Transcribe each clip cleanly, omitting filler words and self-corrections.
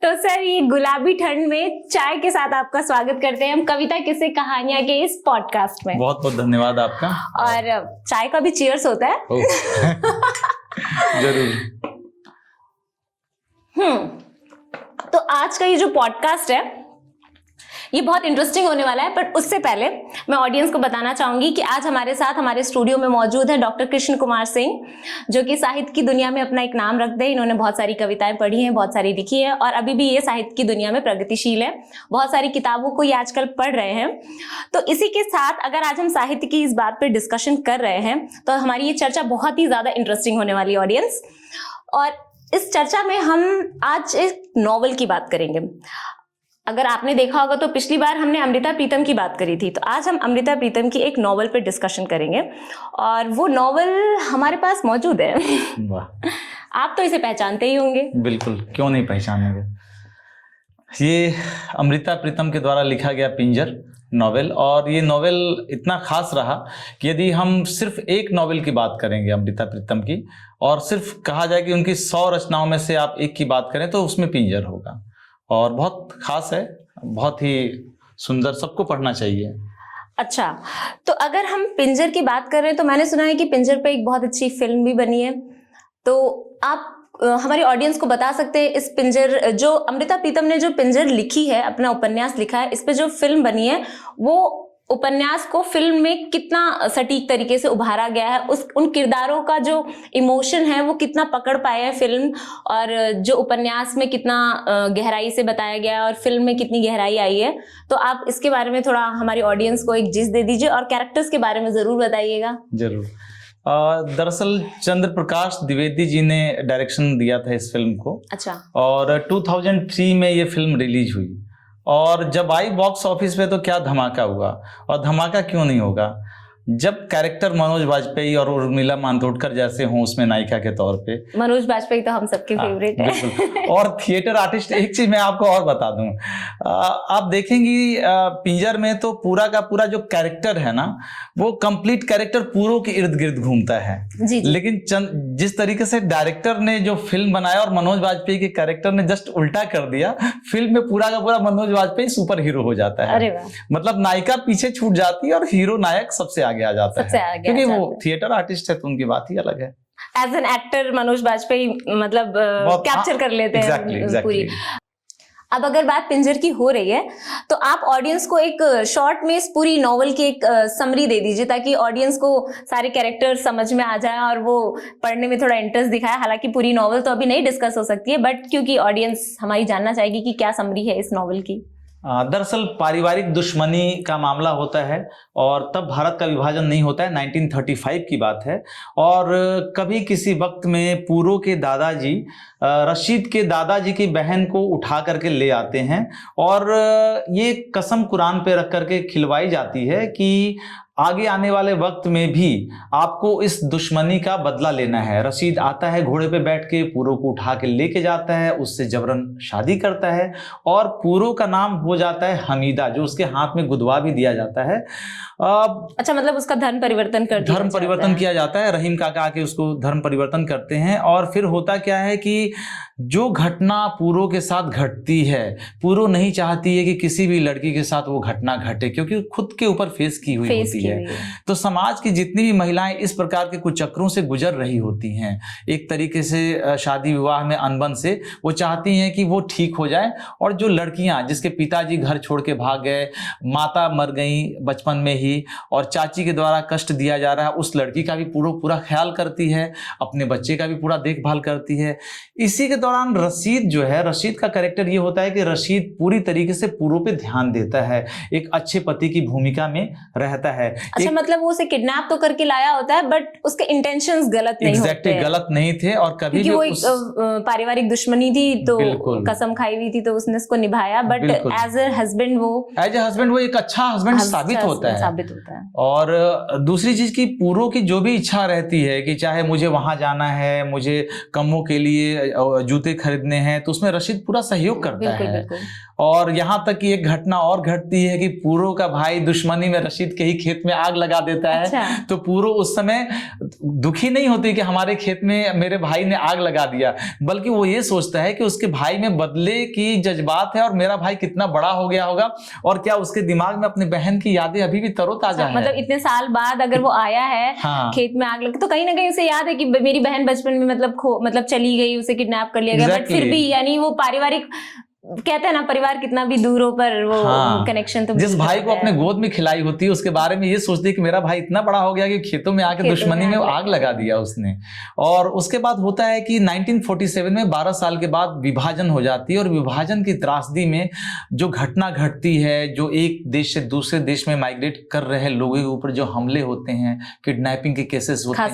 तो सर, ये गुलाबी ठंड में चाय के साथ आपका स्वागत करते हैं हम कविता किस्से कहानियां के इस पॉडकास्ट में। बहुत बहुत धन्यवाद आपका। और चाय का भी चीयर्स होता है। जरूर। तो आज का ये जो पॉडकास्ट है ये बहुत इंटरेस्टिंग होने वाला है, बट उससे पहले मैं ऑडियंस को बताना चाहूंगी कि आज हमारे साथ हमारे स्टूडियो में मौजूद है डॉक्टर कृष्ण कुमार सिंह, जो कि साहित्य की दुनिया में अपना एक नाम रखते हैं। इन्होंने बहुत सारी कविताएं पढ़ी हैं, बहुत सारी लिखी है और अभी भी ये साहित्य की दुनिया में प्रगतिशील है। बहुत सारी किताबों को ये आजकल पढ़ रहे हैं। तो इसी के साथ अगर आज हम साहित्य की इस बात पर डिस्कशन कर रहे हैं तो हमारी ये चर्चा बहुत ही ज्यादा इंटरेस्टिंग होने वाली ऑडियंस। और इस चर्चा में हम आज एक नॉवल की बात करेंगे। अगर आपने देखा होगा तो पिछली बार हमने अमृता प्रीतम की बात करी थी, तो आज हम अमृता प्रीतम की एक नॉवल पर डिस्कशन करेंगे और वो नॉवल हमारे पास मौजूद है। वाह। आप तो इसे पहचानते ही होंगे। बिल्कुल, क्यों नहीं पहचानेंगे। ये अमृता प्रीतम के द्वारा लिखा गया पिंजर नॉवेल, और ये नॉवेल इतना खास रहा कि यदि हम सिर्फ एक नॉवेल की बात करेंगे अमृता प्रीतम की, और सिर्फ कहा जाए कि उनकी 100 रचनाओं में से आप एक की बात करें तो उसमें पिंजर होगा। और बहुत खास है, बहुत ही सुंदर, सबको पढ़ना चाहिए। अच्छा, तो अगर हम पिंजर की बात कर रहे हैं तो मैंने सुना है कि पिंजर पे एक बहुत अच्छी फिल्म भी बनी है। तो आप हमारी ऑडियंस को बता सकते हैं इस पिंजर, जो अमृता प्रीतम ने जो पिंजर लिखी है, अपना उपन्यास लिखा है, इस पे जो फिल्म बनी है वो उपन्यास को फिल्म में कितना सटीक तरीके से उभारा गया है, उन किरदारों का जो इमोशन है वो कितना पकड़ पाया है फिल्म, और जो उपन्यास में कितना गहराई से बताया गया है और फिल्म में कितनी गहराई आई है। तो आप इसके बारे में थोड़ा हमारी ऑडियंस को एक जिस दे दीजिए और कैरेक्टर्स के बारे में जरूर बताइएगा। जरूर। दरअसल चंद्र प्रकाश द्विवेदी जी ने डायरेक्शन दिया था इस फिल्म को। अच्छा। और 2003 में ये फिल्म रिलीज हुई, और जब आई बॉक्स ऑफिस पे तो क्या धमाका हुआ। और धमाका क्यों नहीं होगा जब कैरेक्टर मनोज बाजपेयी और उर्मिला मातोंडकर जैसे हों उसमें नायिका के तौर पे। मनोज बाजपेयी तो हम सबके फेवरेट है। और थिएटर आर्टिस्ट। एक चीज मैं आपको और बता दूं, आप देखेंगी पिंजर में तो पूरा का पूरा जो कैरेक्टर है ना, वो कंप्लीट कैरेक्टर पूरों के इर्द गिर्द घूमता है। जी। लेकिन जिस तरीके से डायरेक्टर ने जो फिल्म बनाया और मनोज बाजपेयी के कैरेक्टर ने जस्ट उल्टा कर दिया, फिल्म में पूरा का पूरा मनोज बाजपेयी सुपर हीरो हो जाता है। अरे वाह। मतलब नायिका पीछे छूट जाती है और हीरो नायक सबसे आगे आ जाता है, क्योंकि वो थिएटर आर्टिस्ट है तो उनकी बात ही अलग है। As an actor Manoj Bajpayee मतलब कैप्चर कर लेते हैं। exactly. पूरी। अब अगर बात पिंजर की हो रही है तो आप ऑडियंस को एक शॉर्ट में इस पूरी नॉवल की एक समरी दे दीजिए, ताकि ऑडियंस को सारे कैरेक्टर समझ में आ जाए और वो पढ़ने में थोड़ा इंटरेस्ट दिखाए। हालांकि पूरी नॉवल तो अभी नहीं डिस्कस हो सकती है, बट क्योंकि ऑडियंस हमारी जानना चाहेगी कि क्या समरी है इस नॉवल की। दरअसल पारिवारिक दुश्मनी का मामला होता है, और तब भारत का विभाजन नहीं होता है, 1935 की बात है। और कभी किसी वक्त में पूरो के दादाजी रशीद के दादाजी की बहन को उठा करके ले आते हैं, और ये कसम कुरान पे रख करके खिलवाई जाती है कि आगे आने वाले वक्त में भी आपको इस दुश्मनी का बदला लेना है। रशीद आता है घोड़े पे बैठ के, पूरो को उठा के लेके जाता है, उससे जबरन शादी करता है, और पूरो का नाम हो जाता है हमीदा, जो उसके हाथ में गुदवा भी दिया जाता है। अच्छा, मतलब उसका धर्म परिवर्तन किया जाता है। रहीम काका आके उसको धर्म परिवर्तन करते हैं। और फिर होता क्या है कि जो घटना पूरो के साथ घटती है, पूरो नहीं चाहती है कि किसी भी लड़की के साथ वो घटना घटे, क्योंकि खुद के ऊपर फेस की हुई होती है। तो समाज की जितनी भी महिलाएं इस प्रकार के कुछ चक्रों से गुजर रही होती हैं, एक तरीके से शादी विवाह में अनबन से, वो चाहती हैं कि वो ठीक हो जाए। और जो लड़कियां जिसके पिताजी घर छोड़ के भाग गए, माता मर गई बचपन में ही, और चाची के द्वारा कष्ट दिया जा रहा है, उस लड़की का भी पूरा ख्याल करती है, अपने बच्चे का भी पूरा देखभाल करती है। इसी के दौरान रशीद जो है, रशीद का कैरेक्टर ये होता है कि रशीद पूरी तरीके से पूरो पे ध्यान देता है, एक अच्छे पति की भूमिका में रहता है। अच्छा, मतलब वो उसे किडनैप तो करके लाया होता है, बट उसके इंटेंशंस गलत नहीं होते हैं। गलत नहीं थे, और कभी भी वो एक पारिवारिक दुश्मनी थी, तो कसम खाई हुई थी, तो उसने उसको निभाया। बट एज ए हस्बैंड वो एक अच्छा हस्बैंड साबित होता है। और दूसरी चीज की पूरो की जो भी इच्छा रहती है कि चाहे मुझे वहां जाना है, मुझे कमों के लिए जूते खरीदने हैं, तो उसमें रशीद पूरा सहयोग करता है। और यहाँ तक कि एक घटना और घटती है कि पूरो का भाई दुश्मनी में रशीद के ही खेत में आग लगा देता है। अच्छा। तो पूरो उस समय दुखी नहीं होती कि हमारे खेत में मेरे भाई ने आग लगा दिया, बल्कि वो ये सोचता है कि उसके भाई में बदले की जज्बात है और मेरा भाई कितना बड़ा हो गया होगा और क्या उसके दिमाग में अपनी बहन की यादें अभी भी तरोताजा है। मतलब इतने साल बाद अगर वो आया है, हाँ। खेत में आग लगी, तो कहीं ना कहीं उसे याद है कि मेरी बहन बचपन में मतलब चली गई, उसे किडनैप कर लिया गया, बट फिर भी यानी वो पारिवारिक, कहते हैं ना, परिवार कितना भी दूर हो पर वो कनेक्शन तो जिस भाई को अपने गोद में खिलाई होती है उसके बारे में ये सोचती है कि मेरा भाई इतना बड़ा हो गया कि खेतों में आके दुश्मनी में आग लगा दिया उसने। और उसके बाद होता है कि 1947 में 12 साल के बाद विभाजन हो जाती है और विभाजन की त्रासदी में जो घटना घटती है, जो एक देश से दूसरे देश में माइग्रेट कर रहे लोगों के ऊपर जो हमले होते हैं, किडनैपिंग के केसेस होते हैं,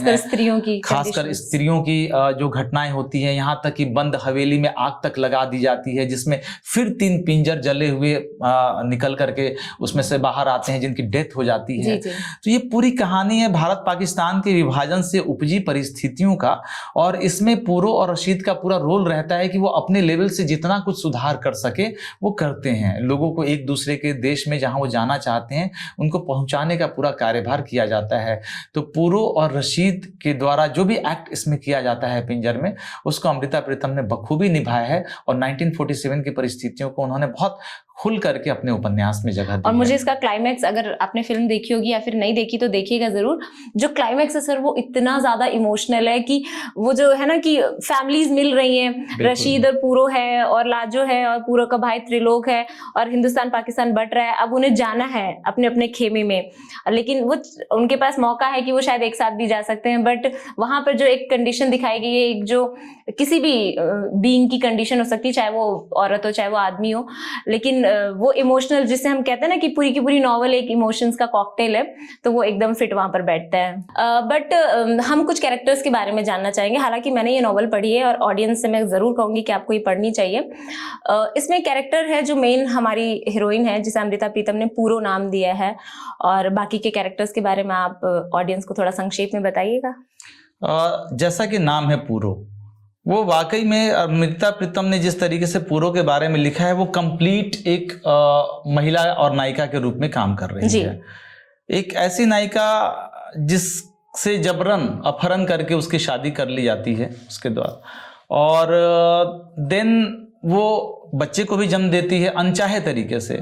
खासकर स्त्रियों की जो घटनाएं होती है, यहाँ तक कि बंद हवेली में आग तक लगा दी जाती है, जिसमें फिर 3 पिंजर जले हुए निकल करके उसमें से बाहर आते हैं जिनकी डेथ हो जाती है। जी। तो ये पूरी कहानी है भारत पाकिस्तान के विभाजन से उपजी परिस्थितियों का, और इसमें पूरो और रशीद का पूरा रोल रहता है कि वो अपने लेवल से जितना कुछ सुधार कर सके वो करते हैं। लोगों को एक दूसरे के देश में जहां वो जाना चाहते हैं उनको पहुंचाने का पूरा कार्यभार किया जाता है। तो पूरो और रशीद के द्वारा जो भी एक्ट इसमें किया जाता है पिंजर में, उसको अमृता प्रीतम ने बखूबी निभाया है और 1947 की परिस्थितियों को उन्होंने बहुत खुल करके अपने उपन्यास में जगह दी। और मुझे इसका क्लाइमैक्स, अगर आपने फिल्म देखी होगी या फिर नहीं देखी तो देखिएगा जरूर, जो क्लाइमैक्स है सर वो इतना ज्यादा इमोशनल है कि वो जो है ना कि फैमिलीज मिल रही हैं, रशीद और पूरो है और लाजो है और पूरो का भाई त्रिलोक है और हिंदुस्तान पाकिस्तान बट रहा है। अब उन्हें जाना है अपने अपने खेमे में, लेकिन वो उनके पास मौका है कि वो शायद एक साथ भी जा सकते हैं, बट वहां पर जो एक कंडीशन दिखाई गई है, एक जो किसी भी बीइंग की कंडीशन हो सकती है, चाहे वो औरत हो चाहे वो आदमी हो, लेकिन वो इमोशनल, जिसे हम कहते हैं ना कि पूरी की पूरी नॉवल एक इमोशंस का कॉकटेल है, तो वो एकदम फिट वहां पर बैठता है। बट हम कुछ कैरेक्टर्स के बारे में जानना चाहेंगे। हालांकि मैंने ये नॉवल पढ़ी है और ऑडियंस से मैं जरूर कहूंगी कि आपको ये पढ़नी चाहिए। इसमें कैरेक्टर है जो मेन हमारी हीरोइन है, जिसे अमृता प्रीतम ने पूरो नाम दिया है, और बाकी के कैरेक्टर्स के बारे में आप ऑडियंस को थोड़ा संक्षेप में बताइएगा। जैसा कि नाम है पूरो, वो वाकई में अमृता प्रीतम ने जिस तरीके से पूरो के बारे में लिखा है वो कंप्लीट एक महिला और नायिका के रूप में काम कर रही है। एक ऐसी नायिका जिससे जबरन अपहरण करके उसकी शादी कर ली जाती है उसके द्वारा, और देन वो बच्चे को भी जन्म देती है अनचाहे तरीके से,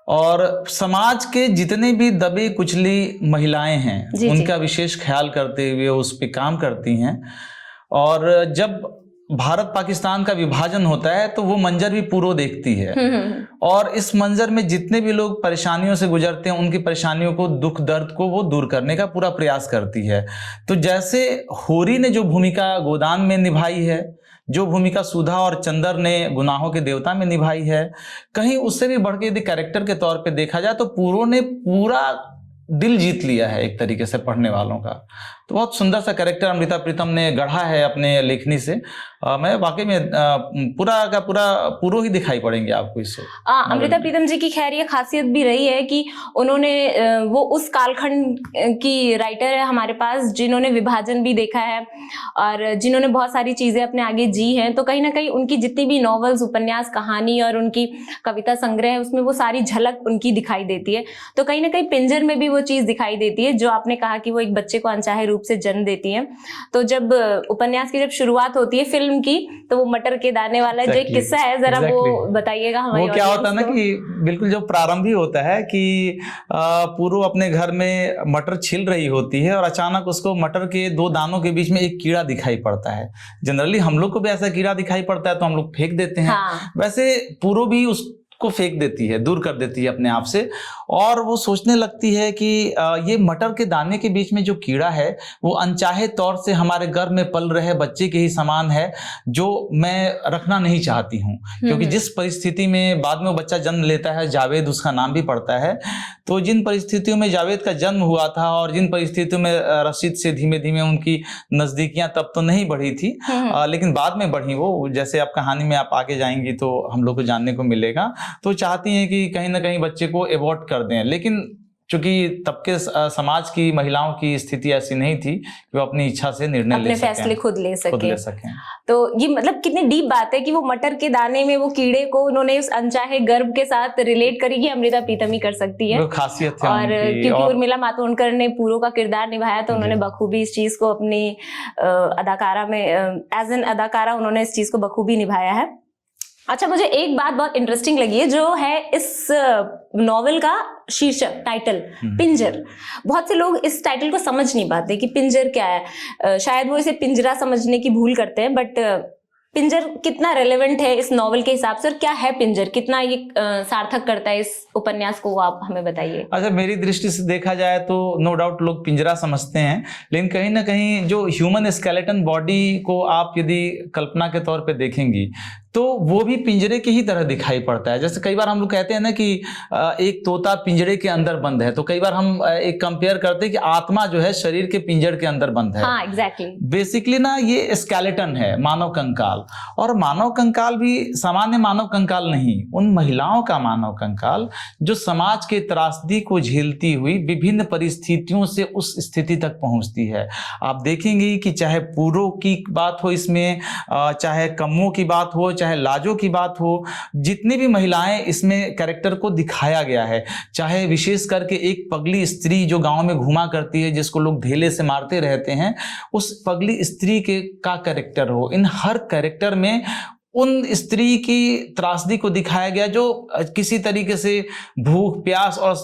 और समाज के जितने भी दबे कुचली महिलाएं हैं उनका विशेष ख्याल करते हुए उस पर काम करती हैं। और जब भारत पाकिस्तान का विभाजन होता है तो वो मंजर भी पूरो देखती है, और इस मंजर में जितने भी लोग परेशानियों से गुजरते हैं उनकी परेशानियों को, दुख दर्द को वो दूर करने का पूरा प्रयास करती है। तो जैसे होरी ने जो भूमिका गोदान में निभाई है, जो भूमिका सुधा और चंदर ने गुनाहों के देवता में निभाई है, कहीं उससे भी बढ़ के यदि कैरेक्टर के तौर पे देखा जाए तो पूरो ने पूरा दिल जीत लिया है एक तरीके से पढ़ने वालों का। तो बहुत सुंदर सा कैरेक्टर अमृता प्रीतम ने गढ़ा है अपने लेखनी से। मैं वाकई में पूरा का पूरा पूरो ही दिखाई पड़ेंगे आपको इस अमृता प्रीतम जी की खैर ये खासियत भी रही है कि उन्होंने वो उस कालखंड की राइटर है हमारे पास जिन्होंने विभाजन भी देखा है और जिन्होंने बहुत सारी चीजें अपने आगे जी हैं। तो कहीं ना कहीं उनकी जितनी भी नॉवेल्स, उपन्यास, कहानी और उनकी कविता संग्रह है उसमें वो सारी झलक उनकी दिखाई देती है। तो कहीं ना कहीं पिंजर में भी वो चीज दिखाई देती है जो आपने कहा कि वो एक बच्चे को अनचाहे रूप से जन्म देती है। तो जब उपन्यास की जब शुरुआत होती है फिल्म की, तो वो मटर के दाने वाला जो एक किस्सा है, जरा वो बताइएगा हमारे। वो क्या होता है ना कि बिल्कुल जो प्रारंभ ही होता है कि पूरो अपने घर में मटर छिल रही होती है और अचानक उसको मटर के 2 दानों के बीच में एक कीड़ा दिखाई पड़ता है। जनरली हम लोग को भी ऐसा कीड़ा दिखाई पड़ता है तो हम लोग फेंक देते हैं। हाँ। वैसे पूरो भी को फेंक देती है, दूर कर देती है अपने आप से, और वो सोचने लगती है कि ये मटर के दाने के बीच में जो कीड़ा है वो अनचाहे तौर से हमारे घर में पल रहे बच्चे के ही समान है जो मैं रखना नहीं चाहती हूँ। क्योंकि जिस परिस्थिति में बाद में वो बच्चा जन्म लेता है, जावेद उसका नाम भी पड़ता है, तो जिन परिस्थितियों में जावेद का जन्म हुआ था और जिन परिस्थितियों में रशीद से धीमे धीमे उनकी नजदीकियां तब तो नहीं बढ़ी थी, लेकिन बाद में बढ़ी वो, जैसे आप कहानी में आप आगे जाएंगी तो हम लोग को जानने को मिलेगा। तो चाहती हैं कि कहीं ना कहीं बच्चे को एबॉर्ट कर दें, लेकिन चूंकि तब के समाज की महिलाओं की स्थिति ऐसी नहीं थी कि वो अपनी इच्छा से निर्णय अपने ले सकें, फैसले खुद ले सके। तो ये मतलब कितनी डीप बात है कि वो मटर के दाने में वो कीड़े को उन्होंने उस अनचाहे गर्भ के साथ रिलेट करी कि अमृता प्रीतम ही कर सकती है, वो खासियत है और उनकी। क्योंकि उर्मिला मातोंडकर ने पूरो का किरदार निभाया तो उन्होंने बखूबी इस चीज को अपनी अदाकारा में एज एन अदाकारा उन्होंने इस चीज को बखूबी निभाया है। अच्छा, मुझे एक बात बहुत इंटरेस्टिंग लगी है जो है इस नॉवेल का शीर्षक टाइटल पिंजर। बहुत से लोग इस टाइटल को समझ नहीं पाते कि पिंजर क्या है, शायद वो इसे पिंजरा समझने की भूल करते हैं, बट पिंजर कितना रेलेवेंट है इस नॉवेल के हिसाब से, और क्या है पिंजर, कितना ये सार्थक करता है इस उपन्यास को, आप हमें बताइए। अच्छा, मेरी दृष्टि से देखा जाए तो नो डाउट लोग पिंजरा समझते हैं, लेकिन कहीं ना कहीं जो ह्यूमन स्केलेटन बॉडी को आप यदि कल्पना के तौर पे देखेंगी तो वो भी पिंजरे की ही तरह दिखाई पड़ता है। जैसे कई बार हम लोग कहते हैं ना कि एक तोता पिंजरे के अंदर बंद है, तो कई बार हम एक कंपेयर करते हैं कि आत्मा जो है शरीर के पिंजर के अंदर बंद है। हाँ, एग्जैक्टली। बेसिकली ना ये स्केलेटन है, मानव कंकाल, और मानव कंकाल भी सामान्य मानव कंकाल नहीं, उन महिलाओं का मानव कंकाल जो समाज के त्रासदी को झेलती हुई विभिन्न परिस्थितियों से उस स्थिति तक पहुंचती है। आप देखेंगे कि चाहे पूरों की बात हो इसमें, चाहे कम्मों की बात हो, चाहे लाजों की बात हो, जितनी भी महिलाएं इसमें कैरेक्टर को दिखाया गया है, चाहे विशेष करके एक पगली स्त्री जो गांव में घुमा करती है जिसको लोग ढेले से मारते रहते हैं, उस पगली स्त्री के का कैरेक्टर हो, इन हर कैरेक्टर में उन स्त्री की त्रासदी को दिखाया गया जो किसी तरीके से भूख प्यास और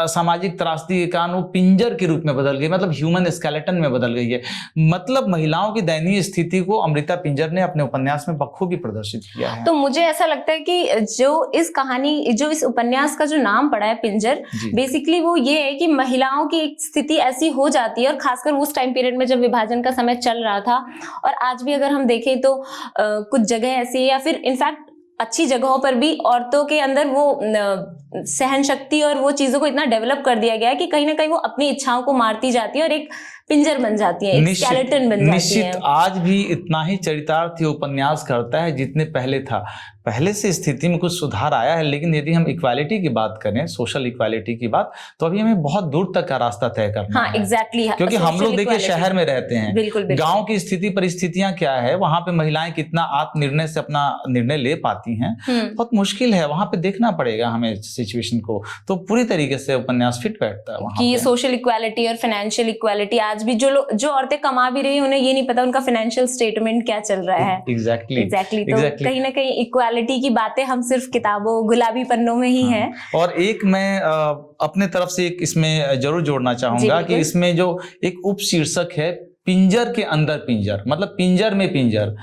सामाजिक त्रासदी के कारण वो पिंजर के रूप में बदल गई, मतलब ह्यूमन स्केलेटन में बदल गई है। मतलब महिलाओं की दयनीय स्थिति को अमृता पिंजर ने अपने उपन्यास में बखूबी प्रदर्शित किया है। तो मुझे ऐसा लगता है कि जो इस कहानी, जो इस उपन्यास का जो नाम पड़ा है पिंजर, बेसिकली वो ये है कि महिलाओं की एक स्थिति ऐसी हो जाती है, और खासकर उस टाइम पीरियड में जब विभाजन का समय चल रहा था, और आज भी अगर हम देखें तो कुछ जगह ऐसी, या फिर इनफैक्ट अच्छी जगहों पर भी औरतों के अंदर वो सहन शक्ति और वो चीजों को इतना डेवलप कर दिया गया है कि कहीं ना कहीं वो अपनी इच्छाओं को मारती जाती है और एक पिंजर बन जाती है, एक स्केलेटन बन जाती है। निश्चित आज भी इतना ही चरितार्थ उपन्यास करता है जितने पहले था। पहले से स्थिति में कुछ सुधार आया है, लेकिन यदि हम इक्वालिटी की बात करें, सोशल इक्वालिटी की बात, तो अभी हमें बहुत दूर तक का रास्ता तय करना है। एग्जैक्टली, क्योंकि हम लोग देखिए शहर में रहते हैं, बिल्कुल। गांव की स्थिति परिस्थितियां क्या है, वहां पे महिलाएं कितना आत्मनिर्णय से अपना निर्णय ले पाती हैं, बहुत मुश्किल है। वहां पे देखना पड़ेगा हमें सिचुएशन को, तो पूरी तरीके से उपन्यास फिट बैठता है वहां कि सोशल इक्वालिटी और फाइनेंशियल इक्वालिटी, आज भी जो औरतें कमा भी रही हैं उन्हें ये नहीं पता उनका फाइनेंशियल स्टेटमेंट क्या चल रहा है। एग्जैक्टली। तो कहीं ना कहीं इक्वालिटी की बातें हम सिर्फ किताबों गुलाबी पन्नों में ही हैं। और एक मैं अपने तरफ से एक इसमें जरूर जोड़ना चाहूंगा कि इसमें जो एक उप शीर्षक है पिंजर के अंदर पिंजर, मतलब पिंजर में पिंजर,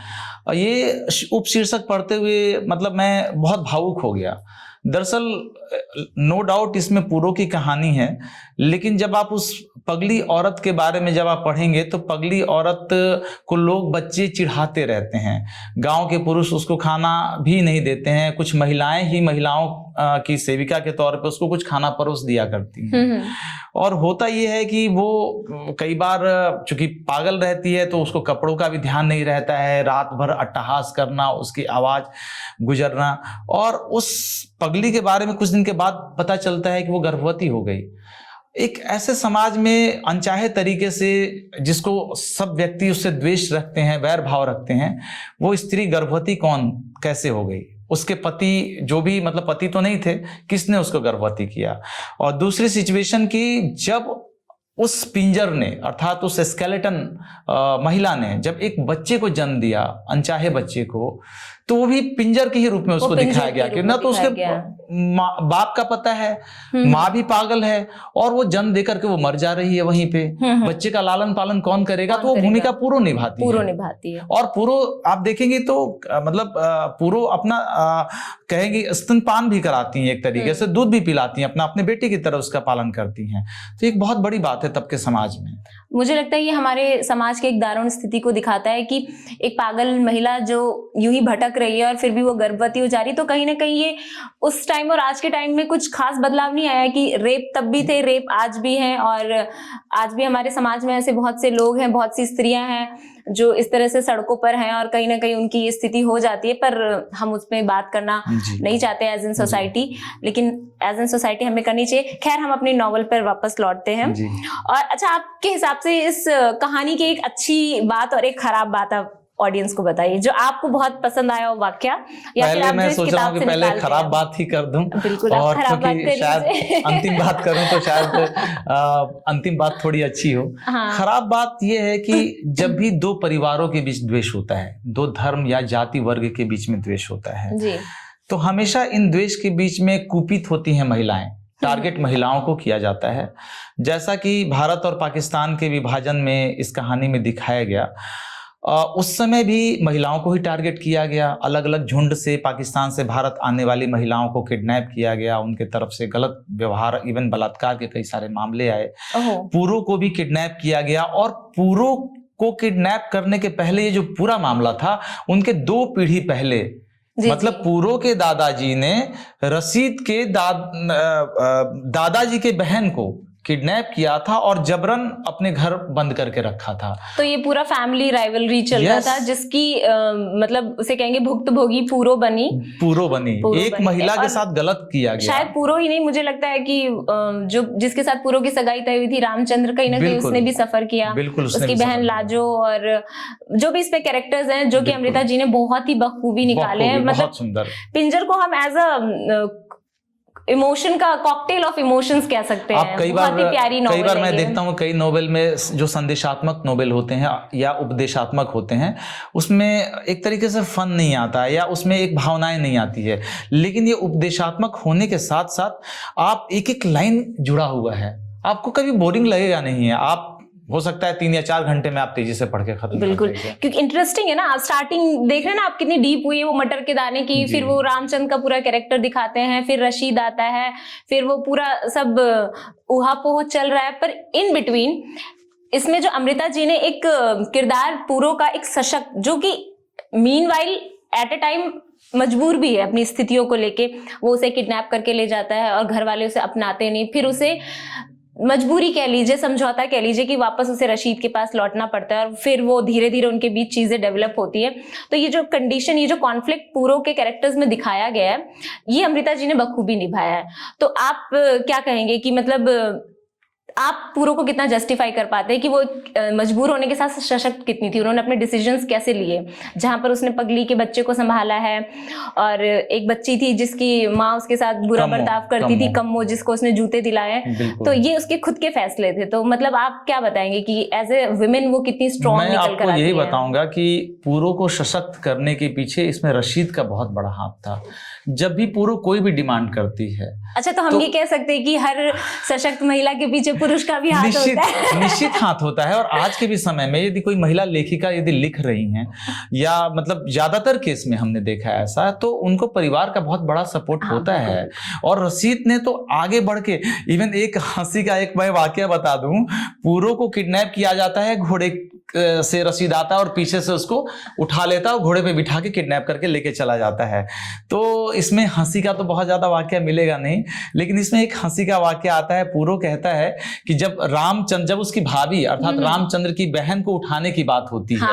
ये उप शीर्षक पढ़ते हुए मतलब मैं बहुत भावुक हो गया। दरअसल नो डाउट इसमें पूरों की कहानी है, लेकिन जब आप उस पगली औरत के बारे में जब आप पढ़ेंगे तो पगली औरत को लोग बच्चे चिढ़ाते रहते हैं, गांव के पुरुष उसको खाना भी नहीं देते हैं, कुछ महिलाएं ही महिलाओं की सेविका के तौर पे उसको कुछ खाना परोस दिया करती हैं। और होता यह है कि वो कई बार चूंकि पागल रहती है तो उसको कपड़ों का भी ध्यान नहीं रहता है, रात भर अट्टहास करना, उसकी आवाज गुजरना, और उस पगली के बारे में कुछ दिन के बाद पता चलता है कि वो गर्भवती हो गई। एक ऐसे समाज में अनचाहे तरीके से जिसको सब व्यक्ति उससे द्वेष रखते हैं, वैर भाव रखते हैं, वो स्त्री गर्भवती कैसे हो गई? उसके पति जो भी, मतलब पति तो नहीं थे, किसने उसको गर्भवती किया? और दूसरी सिचुएशन की, जब उस पिंजर ने अर्थात उस स्केलेटन महिला ने जब एक बच्चे को जन्म दिया, अनचाहे बच्चे को, तो वो भी पिंजर के ही रूप में उसको दिखाया गया कि ना तो उसके बाप का पता है, माँ भी पागल है, और वो जन्म देकर के वो मर जा रही है वहीं पे। बच्चे का लालन पालन कौन करेगा? तो वो भूमिका पूरो निभाती है। और पूरो आप देखेंगे तो मतलब पूरो अपना कहेंगे स्तनपान भी कराती हैं, एक तरीके से दूध भी पिलाती हैं, अपने बेटे की तरह उसका पालन करती हैं। तो एक बहुत बड़ी बात है तब के समाज में। मुझे लगता है ये हमारे समाज के एक दारुण स्थिति को दिखाता है कि एक पागल महिला जो यूं ही भटक रही है और फिर भी वो गर्भवती हो जा रही है, तो कहीं ना कहीं ये उस टाइम टाइम और आज के टाइम में कुछ खास बदलाव नहीं आया कि रेप तब भी थे, रेप आज भी हैं, और आज भी हमारे समाज में ऐसे बहुत से लोग हैं, बहुत सी स्त्रियां हैं जो इस तरह से सड़कों पर हैं और कहीं ना कहीं उनकी ये स्थिति हो जाती है, पर हम उसमें बात करना नहीं चाहते एज इन सोसाइटी, लेकिन एज इन सोसाइटी हमें करनी चाहिए। खैर, हम अपनी नॉवल पर वापस लौटते हैं। और अच्छा, आपके हिसाब से इस कहानी की एक अच्छी बात और एक खराब बात आप ऑडियंस को बताइए, जो आपको बहुत पसंद आया हो वाक्या, या फिर आप मैं सोच रहा हूँ कि पहले खराब बात ही कर दूं। बिल्कुल, और खराब बात क्योंकि शायद अंतिम बात करूं तो शायद अंतिम बात थोड़ी अच्छी हो। हाँ। खराब बात यह है कि जब भी दो परिवारों के बीच द्वेष होता है, दो धर्म या जाति वर्ग के बीच में द्वेष होता है जी, तो हमेशा इन द्वेष के बीच में कुपित होती हैं महिलाएं, टारगेट महिलाओं को किया जाता है। जैसा कि भारत और पाकिस्तान के विभाजन में इस कहानी में दिखाया गया, उस समय भी महिलाओं को ही टारगेट किया गया। अलग अलग झुंड से पाकिस्तान से भारत आने वाली महिलाओं को किडनैप किया गया, उनके तरफ से गलत व्यवहार, इवन बलात्कार के कई सारे मामले आए। पूरों को भी किडनैप किया गया, और पूरों को किडनैप करने के पहले ये जो पूरा मामला था, उनके 2 पीढ़ी पहले मतलब पूरों के दादाजी ने रशीद के दादाजी के बहन को किडनैप किया था और जबरन अपने घर बंद करके रखा था। तो ये पूरा फैमिली राइवलरी चल रहा था, जिसकी मतलब उसे कहेंगे भुक्तभोगी पूरो बनी एक महिला के साथ गलत किया गया। शायद पूरो ही नहीं, मुझे लगता है कि जो जिसके साथ पूरो की सगाई तय हुई थी, रामचंद्र, कहीं ना कहीं उसने भी सफर किया। बिल्कुल, उसकी बहन लाजो और जो भी इस पे कैरेक्टर्स हैं, जो कि अमृता जी ने बहुत ही बखूबी निकाले हैं। मतलब पिंजर को हम एज अ इमोशन का कॉकटेल ऑफ इमोशंस कह सकते हैं। कई बार मैं देखता हूँ कई नोवेल में जो संदेशात्मक नोवेल होते हैं या उपदेशात्मक होते हैं, उसमें एक तरीके से फन नहीं आता है या उसमें एक भावनाएं नहीं आती है, लेकिन ये उपदेशात्मक होने के साथ साथ आप एक एक लाइन जुड़ा हुआ है, आपको कभी बोरिंग लगेगा नहीं है। आप हो सकता है 3 या 4 घंटे में आप तेजी से पढ़ के खत्म। बिल्कुल, क्योंकि इंटरेस्टिंग है ना। आप स्टार्टिंग देख रहे हैं ना, आप कितनी डीप हुई है वो मटर के दाने की, फिर वो रामचंद्र का पूरा कैरेक्टर दिखाते हैं, फिर रशीद आता है, फिर वो पूरा सब उहापोह चल रहा है। पर इन बिटवीन इसमें जो अमृता जी ने एक किरदार पूरो का एक सशक्त, जो कि मीनवाइल एट अ टाइम मजबूर भी है अपनी स्थितियों को लेके, वो उसे किडनैप करके ले जाता है और घर वाले उसे अपनाते नहीं, फिर उसे मजबूरी कह लीजिए, समझौता कह लीजिए कि वापस उसे रशीद के पास लौटना पड़ता है, और फिर वो धीरे धीरे उनके बीच चीजें डेवलप होती है। तो ये जो कंडीशन, ये जो कॉन्फ्लिक्ट पूरों के कैरेक्टर्स में दिखाया गया है, ये अमृता जी ने बखूबी निभाया है। तो आप क्या कहेंगे कि मतलब आप पूरों को कितना जस्टिफाई कर पाते हैं कि वो मजबूर होने के साथ सशक्त कितनी थी, उन्होंने अपने डिसीजंस कैसे लिए, जहां पर उसने पगली के बच्चे को संभाला है, और एक बच्ची थी जिसकी माँ उसके साथ बुरा बर्ताव करती थी, कम्मो, जिसको उसने जूते दिलाए, तो ये उसके खुद के फैसले थे। तो मतलब आप क्या बताएंगे कि एज ए वुमेन वो कितनी स्ट्रॉन्ग निकल कर आती है? मैं आपको यही बताऊंगा कि पूरों को सशक्त करने के पीछे इसमें रशीद का बहुत बड़ा हाथ था। जब भी पूरों कोई भी डिमांड करती है, अच्छा, तो हम ये कह सकते हैं कि हर सशक्त महिला के पीछे पुरुष का भी हाथ होता है। निश्चित हाथ होता है। और आज के भी समय में यदि कोई महिला लेखिका यदि लिख रही हैं, या मतलब ज्यादातर केस में हमने देखा है ऐसा, तो उनको परिवार का बहुत बड़ा सपोर्ट होता है। और रशीद ने तो आगे बढ़ के, इवन एक हंसी का एक मैं वाकया बता दूं, पूरों को किडनैप किया जाता है, घोड़े से रशीद आता है और पीछे से उसको उठा लेता है और घोड़े पे बिठा के किडनैप करके लेके चला जाता है। तो इसमें हंसी का तो बहुत ज्यादा वाकया मिलेगा नहीं, लेकिन इसमें एक हंसी का वाकया आता है। पूरो कहता है कि जब उसकी भाभी अर्थात रामचंद्र की बहन को उठाने की बात होती है,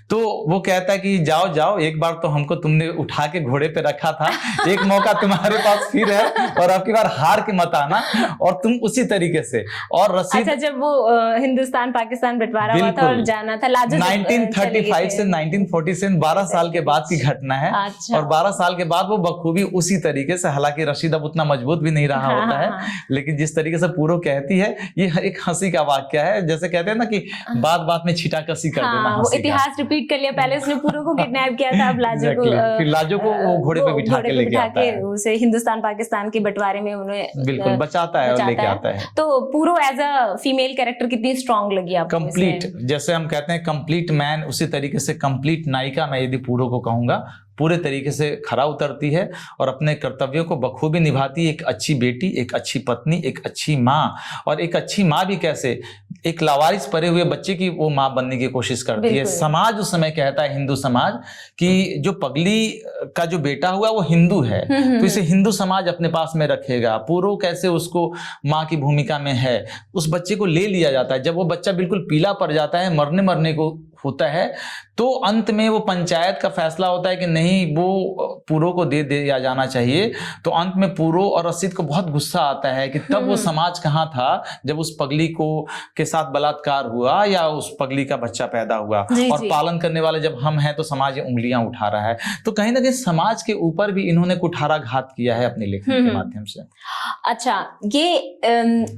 तो वो कहता है कि जाओ जाओ, एक बार तो हमको तुमने उठा के घोड़े पे रखा था, एक मौका तुम्हारे पास फिर है, और आपकी बार हार के मत आना, और तुम उसी तरीके से। और रशीद, अच्छा, जब वो हिंदुस्तान पाकिस्तान बंटवारा हुआ था और जाना था, 1935 से 1940 से 12 साल के बाद की घटना है। अच्छा। और 12 साल के बाद वो बखूबी उसी तरीके से, हालांकि रशीद अब उतना मजबूत भी नहीं रहा होता है, लेकिन जिस तरीके से पूरो कहती है, ये एक हंसी का वाक्य है। जैसे कहते हैं ना कि बात बात में छीटाकसी कर देना, वो इतिहास रिपीट कर लिया। पहले उसने पूरो को किडनैप किया था, अब लाजो को, फिर लाजो को वो घोड़े पे बिठा के लेके आता है, उसे हिंदुस्तान पाकिस्तान के बंटवारे में उन्हें बिल्कुल बचाता है और लेके आता है। तो पूरो एज अ फीमेल कैरेक्टर कितनी स्ट्रॉन्ग लगी आपको? कंप्लीट, जैसे हम कहते हैं कंप्लीट मैन, उसी तरीके से कंप्लीट नायिका मैं यदि पूरो को कहूंगा, पूरे तरीके से खरा उतरती है और अपने कर्तव्यों को बखूबी निभाती है। एक अच्छी बेटी, एक अच्छी पत्नी, एक अच्छी माँ, और एक अच्छी माँ भी कैसे, एक लावारिस पड़े हुए बच्चे की वो माँ बनने की कोशिश करती है। समाज उस समय कहता है, हिंदू समाज, कि जो पगली का जो बेटा हुआ वो हिंदू है, तो इसे हिंदू समाज अपने पास में रखेगा। पूरो कैसे उसको माँ की भूमिका में है, उस बच्चे को ले लिया जाता है। जब वो बच्चा बिल्कुल पीला पड़ जाता है, मरने को होता है, तो अंत में वो पंचायत का फैसला होता है कि नहीं, वो पूरो को दे दिया जाना चाहिए। तो अंत में पूरो और रशीद को बहुत गुस्सा आता है कि तब वो समाज कहाँ था जब उस पगली को के साथ बलात्कार हुआ या उस पगली का बच्चा पैदा हुआ, और पालन करने वाले जब हम हैं तो समाज ये उंगलियां उठा रहा है। तो कहीं ना कहीं समाज के ऊपर भी इन्होंने कुठाराघात किया है अपने लेखन के माध्यम से। अच्छा, ये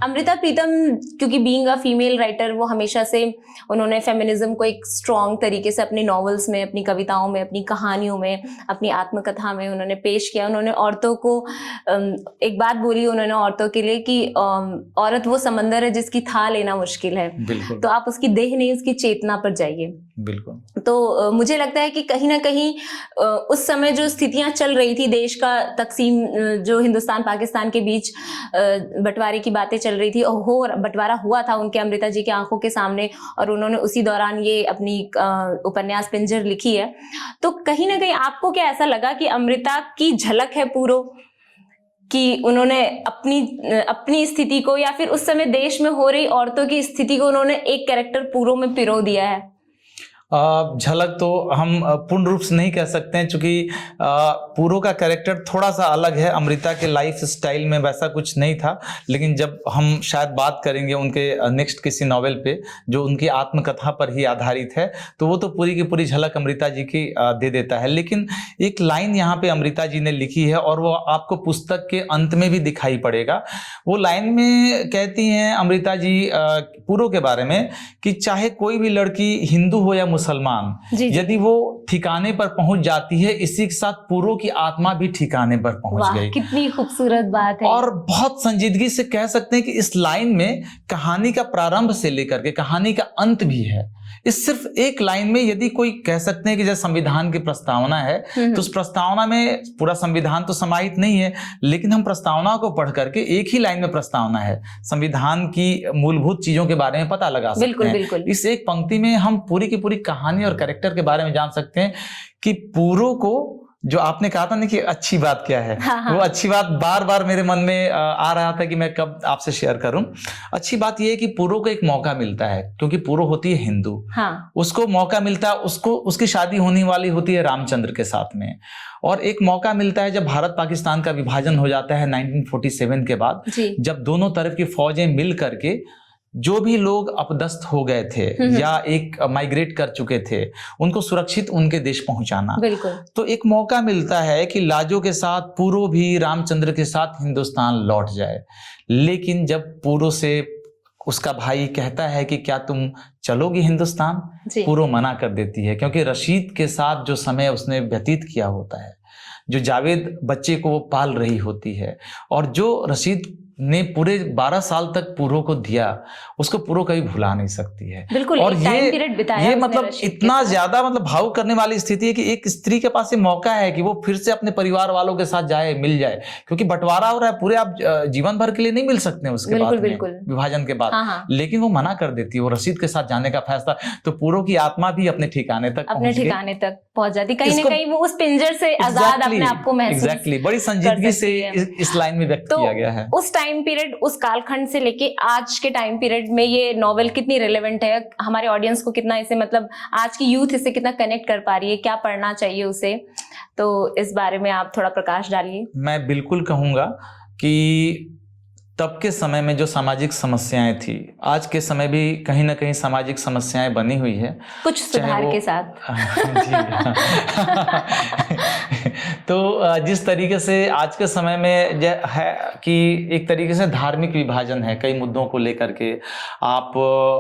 अमृता प्रीतम क्योंकि बीइंग अ फीमेल राइटर, वो हमेशा से उन्होंने फेमिनिज्म को एक स्ट्रॉन्ग तरीके से अपनी नॉवेल्स में, अपनी कविताओं में, अपनी कहानियों में, अपनी आत्मकथा में उन्होंने पेश किया। उन्होंने औरतों को एक बात बोली उन्होंने औरतों के लिए कि औरत वो समंदर है जिसकी था लेना मुश्किल है, तो आप उसकी देह नहीं, उसकी चेतना पर जाइए। बिल्कुल। तो मुझे लगता है कि कहीं ना कहीं उस समय जो स्थितियां चल रही थी, देश का तकसीम, जो हिंदुस्तान पाकिस्तान के बीच बंटवारे की बातें चल रही थी, बंटवारा हुआ था उनके, अमृता जी की आंखों के सामने, और उन्होंने उसी दौरान ये अपनी उपन्यास पिंजर लिखी है। तो कहीं ना कहीं आपको क्या ऐसा लगा कि अमृता की झलक है पूरो, कि उन्होंने अपनी स्थिति को, या फिर उस समय देश में हो रही औरतों की स्थिति को उन्होंने एक कैरेक्टर पूरो में पिरो दिया है? झलक तो हम पूर्ण रूप से नहीं कह सकते हैं, क्योंकि पूरो का कैरेक्टर थोड़ा सा अलग है। अमृता के लाइफ स्टाइल में वैसा कुछ नहीं था, लेकिन जब हम शायद बात करेंगे उनके नेक्स्ट किसी नॉवेल पे जो उनकी आत्मकथा पर ही आधारित है, तो वो तो पूरी की पूरी झलक अमृता जी की दे देता है। लेकिन एक लाइन यहाँ पे अमृता जी ने लिखी है और वो आपको पुस्तक के अंत में भी दिखाई पड़ेगा। वो लाइन में कहती हैं अमृता जी पूरो के बारे में कि चाहे कोई भी लड़की हिंदू हो या मुसलमान, यदि वो ठिकाने पर पहुंच जाती है, इसी के साथ पूरो की आत्मा भी ठिकाने पर पहुंच गई। कितनी खूबसूरत बात है। और बहुत संजीदगी से कह सकते हैं कि इस लाइन में कहानी का प्रारंभ से लेकर के कहानी का अंत भी है। इस सिर्फ एक लाइन में, यदि कोई कह सकते हैं कि जैसे संविधान की प्रस्तावना है, तो उस प्रस्तावना में पूरा संविधान तो समाहित नहीं है, लेकिन हम प्रस्तावना को पढ़ करके एक ही लाइन में प्रस्तावना है, संविधान की मूलभूत चीजों के बारे में पता लगा सकते हैं। बिल्कुल। इस एक पंक्ति में हम पूरी की पूरी कहानी और कैरेक्टर के बारे में जान सकते हैं कि पूरो को, जो आपने कहा था ना कि अच्छी बात क्या है, वो अच्छी बात बार बार मेरे मन में आ रहा था कि मैं कब आपसे शेयर करूं। अच्छी बात ये है कि पूरो को एक मौका मिलता है, क्योंकि पूरो होती है हिंदू, उसको मौका मिलता है, उसको उसकी शादी होने वाली होती है रामचंद्र के साथ में, और एक मौका मिलता है जब भारत पाकिस्तान का विभाजन हो जाता है 1947 के बाद, जब दोनों तरफ की फौजें मिल करके जो भी लोग अपदस्थ हो गए थे या एक माइग्रेट कर चुके थे, उनको सुरक्षित उनके देश पहुंचाना। तो एक मौका मिलता है कि लाजो के साथ पूरो भी रामचंद्र के साथ हिंदुस्तान लौट जाए। लेकिन जब पूरो से उसका भाई कहता है कि क्या तुम चलोगी हिंदुस्तान, पूरो मना कर देती है, क्योंकि रशीद के साथ जो समय उसने व्यतीत किया होता है, जो जावेद बच्चे को वो पाल रही होती है, और जो रशीद ने पूरे 12 साल तक पूरो को दिया, उसको पूरो कभी भुला नहीं सकती है। बिल्कुल, और ये मतलब इतना ज्यादा मतलब भावुक करने वाली स्थिति है कि एक स्त्री के पास ये मौका है कि वो फिर से अपने परिवार वालों के साथ जाए, मिल जाए, क्योंकि बंटवारा हो रहा है, पूरे आप जीवन भर के लिए नहीं मिल सकते हैं उसके बाद में, विभाजन के बाद। लेकिन वो मना कर देती है, वो रशीद के साथ जाने का फैसला, तो पूरो की आत्मा भी अपने ठिकाने तक पहुंच जाती, कहीं ना कहीं वो उस पिंजर से आजाद अपने आप को महसूस बड़ी संजीदगी से इस लाइन में व्यक्त किया गया है। उस टाइम पीरियड, उस कालखंड से लेके आज के टाइम पीरियड में ये नॉवेल कितनी रिलेवेंट है, हमारे ऑडियंस को कितना इसे, मतलब आज की यूथ इसे कितना कनेक्ट कर पा रही है, क्या पढ़ना चाहिए उसे, तो इस बारे में आप थोड़ा प्रकाश डालिए। मैं बिल्कुल कहूंगा कि तब के समय में जो सामाजिक समस्याएं थी, आज के समय भी कहीं ना कहीं सामाजिक समस्याएं बनी हुई है, कुछ सुधार के साथ। तो जिस तरीके से आज के समय में है कि एक तरीके से धार्मिक विभाजन है, कई मुद्दों को लेकर के, आप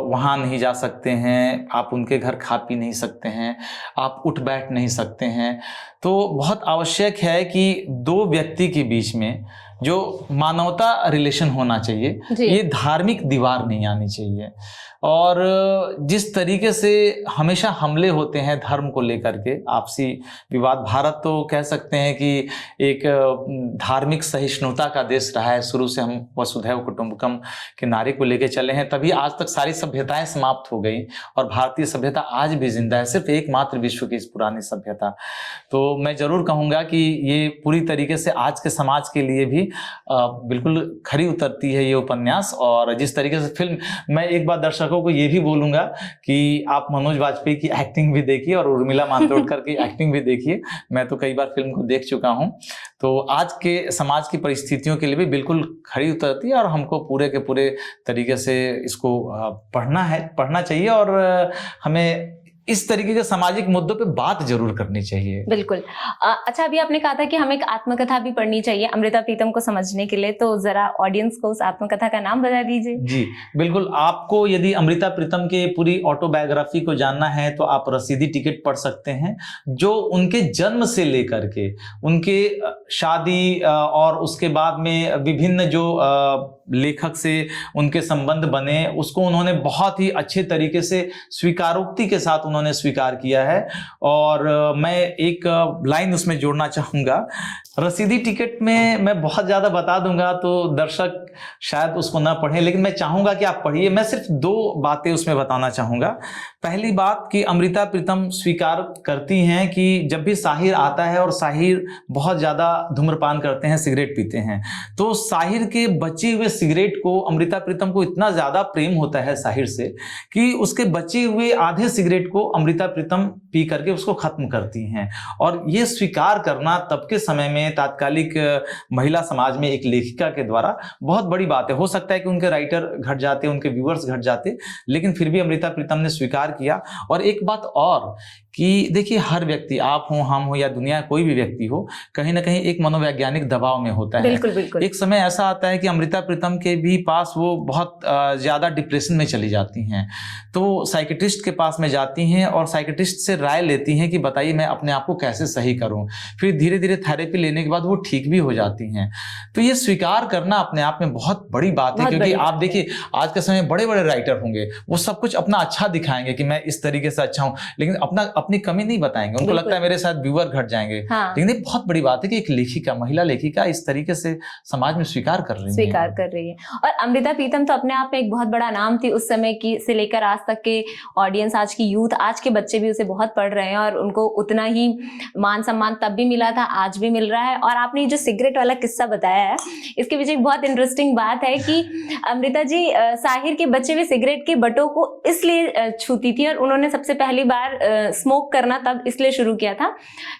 वहाँ नहीं जा सकते हैं, आप उनके घर खा पी नहीं सकते हैं, आप उठ बैठ नहीं सकते हैं, तो बहुत आवश्यक है कि दो व्यक्ति के बीच में जो मानवता रिलेशन होना चाहिए, जी। ये धार्मिक दीवार नहीं आनी चाहिए। और जिस तरीके से हमेशा हमले होते हैं धर्म को लेकर के, आपसी विवाद, भारत तो कह सकते हैं कि एक धार्मिक सहिष्णुता का देश रहा है, शुरू से हम वसुधैव कुटुंबकम के नारे को लेकर चले हैं, तभी आज तक सारी सभ्यताएं समाप्त हो गई और भारतीय सभ्यता आज भी जिंदा है, सिर्फ एकमात्र विश्व की इस पुरानी सभ्यता। तो मैं जरूर कहूँगा कि ये पूरी तरीके से आज के समाज के लिए भी बिल्कुल खरी उतरती है ये उपन्यास। और जिस तरीके से फिल्म, मैं एक बार दर्शकों को ये भी बोलूंगा कि आप मनोज वाजपेयी की एक्टिंग भी देखिए और उर्मिला मातोंडकर की एक्टिंग भी देखिए। मैं तो कई बार फिल्म को देख चुका हूं, तो आज के समाज की परिस्थितियों के लिए भी बिल्कुल खरी उतरती है और हमको पूरे के पूरे तरीके से इसको पढ़ना चाहिए और हमें इस तरीके के सामाजिक मुद्दों पे बात जरूर करनी चाहिए। बिल्कुल। अच्छा, अभी आपने कहा था कि हमें एक आत्मकथा भी पढ़नी चाहिए अमृता प्रीतम को समझने के लिए, तो जरा ऑडियंस को उस आत्मकथा का नाम बता दीजिए। जी बिल्कुल, आपको यदि अमृता प्रीतम के पूरी ऑटोबायोग्राफी को जानना है तो आप रसीदी टिकट पढ़ सकते हैं, जो उनके जन्म से लेकर के उनके शादी और उसके बाद में विभिन्न जो लेखक से उनके संबंध बने, उसको उन्होंने बहुत ही अच्छे तरीके से स्वीकारोक्ति के साथ उन्होंने स्वीकार किया है। और मैं एक लाइन उसमें जोड़ना चाहूंगा, रसीदी टिकट में मैं बहुत ज्यादा बता दूंगा तो दर्शक शायद उसको ना पढ़ें, लेकिन मैं चाहूंगा कि आप पढ़िए। मैं सिर्फ 2 बातें उसमें बताना चाहूंगा। पहली बात कि अमृता प्रीतम स्वीकार करती हैं कि जब भी साहिर आता है, और साहिर बहुत ज्यादा धूम्रपान करते हैं, सिगरेट पीते हैं, तो साहिर के बचे हुए सिगरेट को अमृता प्रीतम को इतना ज्यादा प्रेम होता है साहिर से कि उसके बचे हुए आधे सिगरेट को अमृता प्रीतम पी करके उसको खत्म करती हैं। और ये स्वीकार करना तब के समय में तात्कालिक महिला समाज में एक लेखिका के द्वारा बहुत बड़ी बात है। हो सकता है कि उनके राइटर घट जाते, उनके व्यूअर्स घट जाते, लेकिन फिर भी अमृता प्रीतम ने स्वीकार किया। और एक बात और कि देखिए, हर व्यक्ति, आप हो, हम हो या दुनिया कोई भी व्यक्ति हो, कहीं ना कहीं एक मनोवैज्ञानिक दबाव में होता है। बिल्कुल बिल्कुल। एक समय ऐसा आता है कि अमृता प्रीतम के भी पास वो बहुत ज्यादा डिप्रेशन में चली जाती हैं, तो साइकियाट्रिस्ट के पास में जाती हैं और साइकियाट्रिस्ट से राय लेती हैं कि बताइए मैं अपने आप को कैसे सही करूं। फिर धीरे धीरे थेरेपी लेने के बाद वो ठीक भी हो जाती हैं। तो ये स्वीकार करना अपने आप में बहुत बड़ी बात है, क्योंकि आप देखिए आज के समय बड़े बड़े राइटर होंगे, वो सब कुछ अपना अच्छा दिखाएंगे कि मैं इस तरीके से अच्छा हूं, लेकिन अपनी कमी नहीं बताएंगे। उनको लगता है मेरे साथ व्यूअर घट जाएंगे। हाँ। लेकिन ये बहुत बड़ी बात है कि एक लेखिका, महिला लेखिका इस तरीके से समाज में स्वीकार कर रही है। और अमृता प्रीतम तो अपने आप में एक बहुत बड़ा नाम थी उस समय की से लेकर आज तक के ऑडियंस, आज की यूथ, आज के बच्चे भी उसे बहुत पढ़ रहे हैं और उनको उतना ही मान सम्मान तब भी मिला था, आज भी मिल रहा है। और आपने जो सिगरेट वाला किस्सा बताया है, इसके पीछे एक बहुत इंटरेस्टिंग बात है कि अमृता जी साहिर के बचे हुए सिगरेट के बटों को इसलिए छूती थी और उन्होंने सबसे पहली बार स्मोक करना तब इसलिए शुरू किया था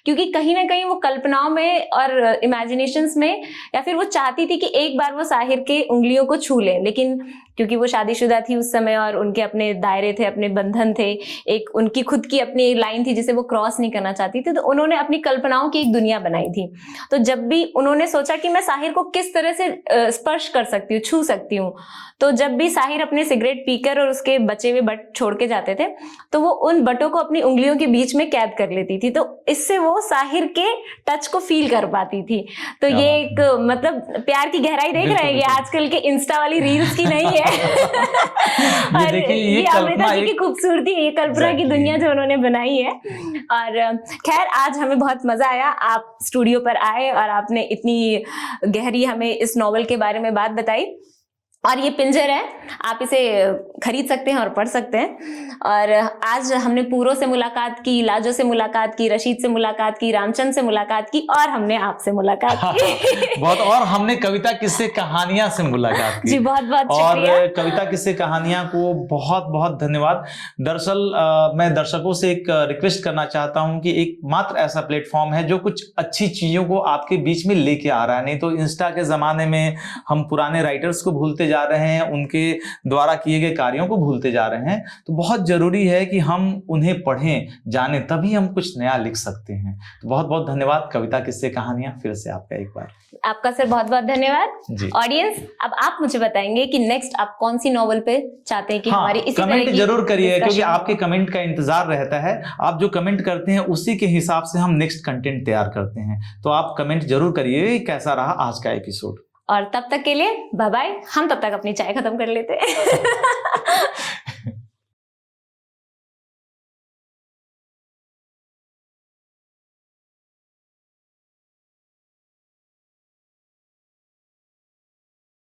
क्योंकि कहीं ना कहीं वो कल्पनाओं में और इमेजिनेशंस में, या फिर वो चाहती थी कि एक बार वो साहिर के उंगलियों को छू ले, लेकिन क्योंकि वो शादीशुदा थी उस समय और उनके अपने दायरे थे, अपने बंधन थे, एक उनकी खुद की अपनी लाइन थी जिसे वो क्रॉस नहीं करना चाहती थी, तो उन्होंने अपनी कल्पनाओं की एक दुनिया बनाई थी। तो जब भी उन्होंने सोचा कि मैं साहिर को किस तरह से स्पर्श कर सकती हूँ, छू सकती हूँ, तो जब भी साहिर अपने सिगरेट पीकर और उसके बचे हुए बट छोड़ के जाते थे तो वो उन बटों को अपनी उंगलियों के बीच में कैद कर लेती थी, तो इससे वो साहिर के टच को फील कर पाती थी। तो ये एक मतलब प्यार की गहराई देख रहे हैं, ये आजकल के इंस्टा वाली रील्स की नहीं है। और ये अमृता जी की खूबसूरती, ये कल्पना की दुनिया जो उन्होंने बनाई है। और खैर, आज हमें बहुत मजा आया, आप स्टूडियो पर आए और आपने इतनी गहरी हमें इस नॉवेल के बारे में बात बताई। और ये पिंजर है, आप इसे खरीद सकते हैं और पढ़ सकते हैं। और आज हमने पूरो से मुलाकात की, लाजो से मुलाकात की, रशीद से मुलाकात की, रामचंद्र से मुलाकात की और हमने आपसे मुलाकात की। बहुत, और हमने कविता किस्से कहानियां से मुलाकात की। जी बहुत बहुत शुक्रिया। और कविता किस्से कहानियां को बहुत बहुत धन्यवाद। दरअसल मैं दर्शकों से एक रिक्वेस्ट करना चाहता हूं कि एक मात्र ऐसा प्लेटफॉर्म है जो कुछ अच्छी चीजों को आपके बीच में लेके आ रहा है। नहीं तो इंस्टा के जमाने में हम पुराने राइटर्स को भूलते जा रहे हैं, उनके द्वारा किए गए कार्यों को भूलते जा रहे हैं। तो बहुत जरूरी है कि हम उन्हें पढ़ें, जानें, तभी हम कुछ नया लिख सकते हैं। तो बहुत बहुत धन्यवाद। कविता किस्से कहानियां फिर से आपका एक बार। आपका सर बहुत बहुत धन्यवाद। ऑडियंस, अब आप मुझे बताएंगे कि नेक्स्ट आप कौन सी नॉवेल पे चाहते हैं कि हमारी इसी कमेंट जरूर करिए, क्योंकि आपके कमेंट का इंतजार रहता है। आप जो कमेंट करते हैं उसी के हिसाब से हम नेक्स्ट कंटेंट तैयार करते हैं। तो आप कमेंट जरूर करिए कैसा रहा आज का एपिसोड। और तब तक के लिए बाय बाय। हम तब तक अपनी चाय खत्म कर लेते हैं।